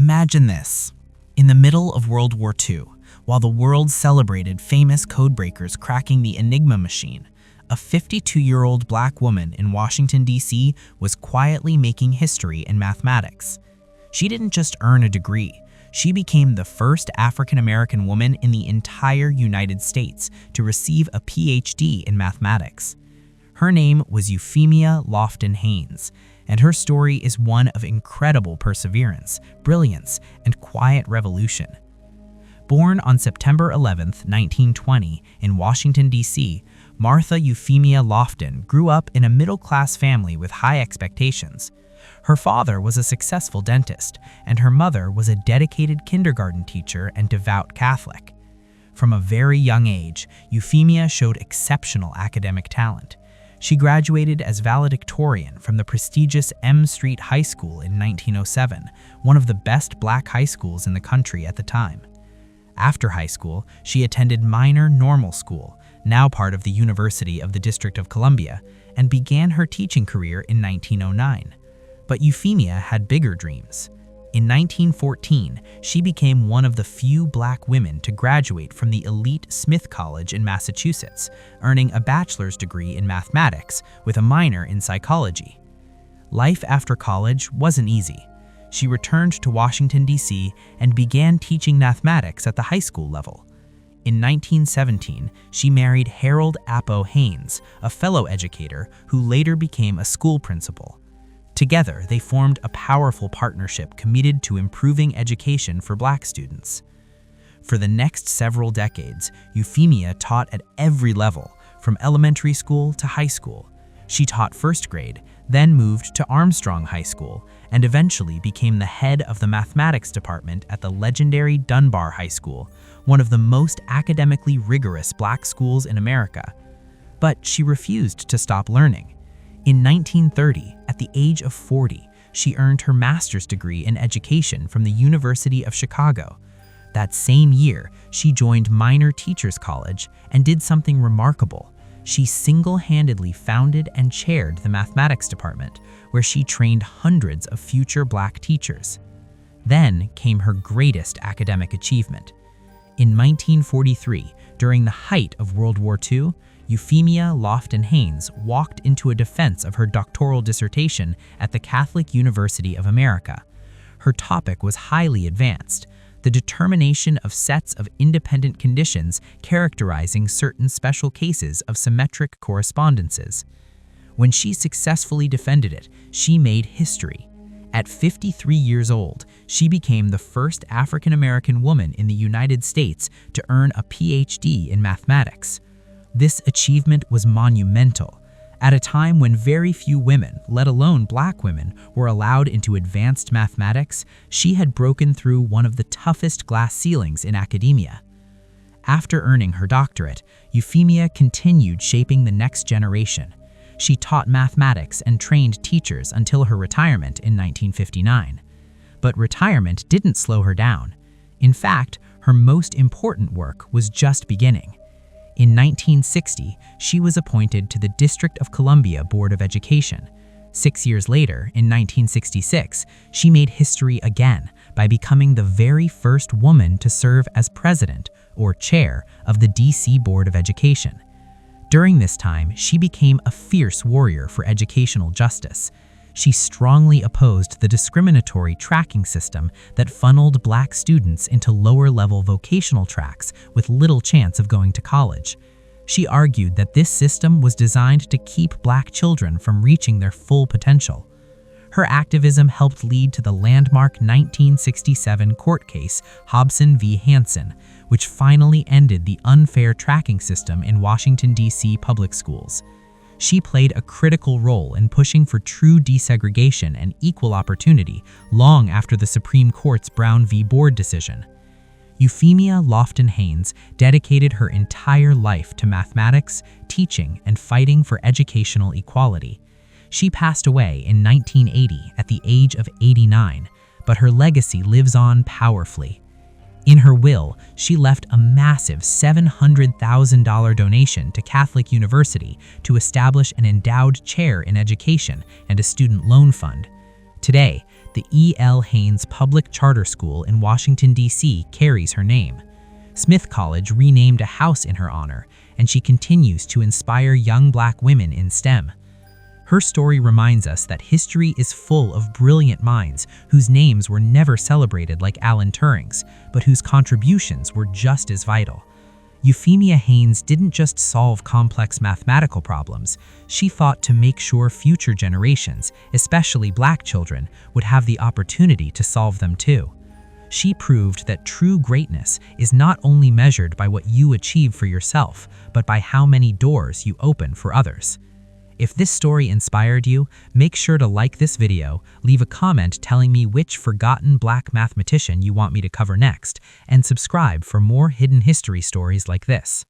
Imagine this. In the middle of World War II, while the world celebrated famous codebreakers cracking the Enigma machine, a 52-year-old black woman in Washington, D.C. was quietly making history in mathematics. She didn't just earn a degree, she became the first African-American woman in the entire United States to receive a PhD in mathematics. Her name was Euphemia Lofton Haynes, and her story is one of incredible perseverance, brilliance, and quiet revolution. Born on September 11, 1920, in Washington, D.C., Martha Euphemia Lofton grew up in a middle-class family with high expectations. Her father was a successful dentist, and her mother was a dedicated kindergarten teacher and devout Catholic. From a very young age, Euphemia showed exceptional academic talent. She graduated as valedictorian from the prestigious M Street High School in 1907, one of the best black high schools in the country at the time. After high school, she attended Minor Normal School, now part of the University of the District of Columbia, and began her teaching career in 1909. But Euphemia had bigger dreams. In 1914, she became one of the few black women to graduate from the elite Smith College in Massachusetts, earning a bachelor's degree in mathematics with a minor in psychology. Life after college wasn't easy. She returned to Washington, D.C. and began teaching mathematics at the high school level. In 1917, she married Harold Appo Haynes, a fellow educator who later became a school principal. Together, they formed a powerful partnership committed to improving education for black students. For the next several decades, Euphemia taught at every level, from elementary school to high school. She taught first grade, then moved to Armstrong High School, and eventually became the head of the mathematics department at the legendary Dunbar High School, one of the most academically rigorous black schools in America. But she refused to stop learning. In 1930, at the age of 40, she earned her master's degree in education from the University of Chicago. That same year, she joined Minor Teachers College and did something remarkable. She single-handedly founded and chaired the mathematics department, where she trained hundreds of future black teachers. Then came her greatest academic achievement. In 1943, during the height of World War II, Euphemia Lofton Haynes walked into a defense of her doctoral dissertation at the Catholic University of America. Her topic was highly advanced: the determination of sets of independent conditions characterizing certain special cases of symmetric correspondences. When she successfully defended it, she made history. At 53 years old, she became the first African-American woman in the United States to earn a PhD in mathematics. This achievement was monumental. At a time when very few women, let alone black women, were allowed into advanced mathematics, she had broken through one of the toughest glass ceilings in academia. After earning her doctorate, Euphemia continued shaping the next generation. She taught mathematics and trained teachers until her retirement in 1959. But retirement didn't slow her down. In fact, her most important work was just beginning. In 1960, she was appointed to the District of Columbia Board of Education. 6 years later, in 1966, she made history again by becoming the very first woman to serve as president, or chair, of the D.C. Board of Education. During this time, she became a fierce warrior for educational justice. She strongly opposed the discriminatory tracking system that funneled black students into lower-level vocational tracks with little chance of going to college. She argued that this system was designed to keep black children from reaching their full potential. Her activism helped lead to the landmark 1967 court case Hobson v. Hansen, which finally ended the unfair tracking system in Washington, D.C. public schools. She played a critical role in pushing for true desegregation and equal opportunity long after the Supreme Court's Brown v. Board decision. Euphemia Lofton Haynes dedicated her entire life to mathematics, teaching, and fighting for educational equality. She passed away in 1980 at the age of 89, but her legacy lives on powerfully. In her will, she left a massive $700,000 donation to Catholic University to establish an endowed chair in education and a student loan fund. Today, the E.L. Haynes Public Charter School in Washington, D.C. carries her name. Smith College renamed a house in her honor, and she continues to inspire young Black women in STEM. Her story reminds us that history is full of brilliant minds whose names were never celebrated like Alan Turing's, but whose contributions were just as vital. Euphemia Haynes didn't just solve complex mathematical problems, she fought to make sure future generations, especially Black children, would have the opportunity to solve them too. She proved that true greatness is not only measured by what you achieve for yourself, but by how many doors you open for others. If this story inspired you, make sure to like this video, leave a comment telling me which forgotten Black mathematician you want me to cover next, and subscribe for more hidden history stories like this.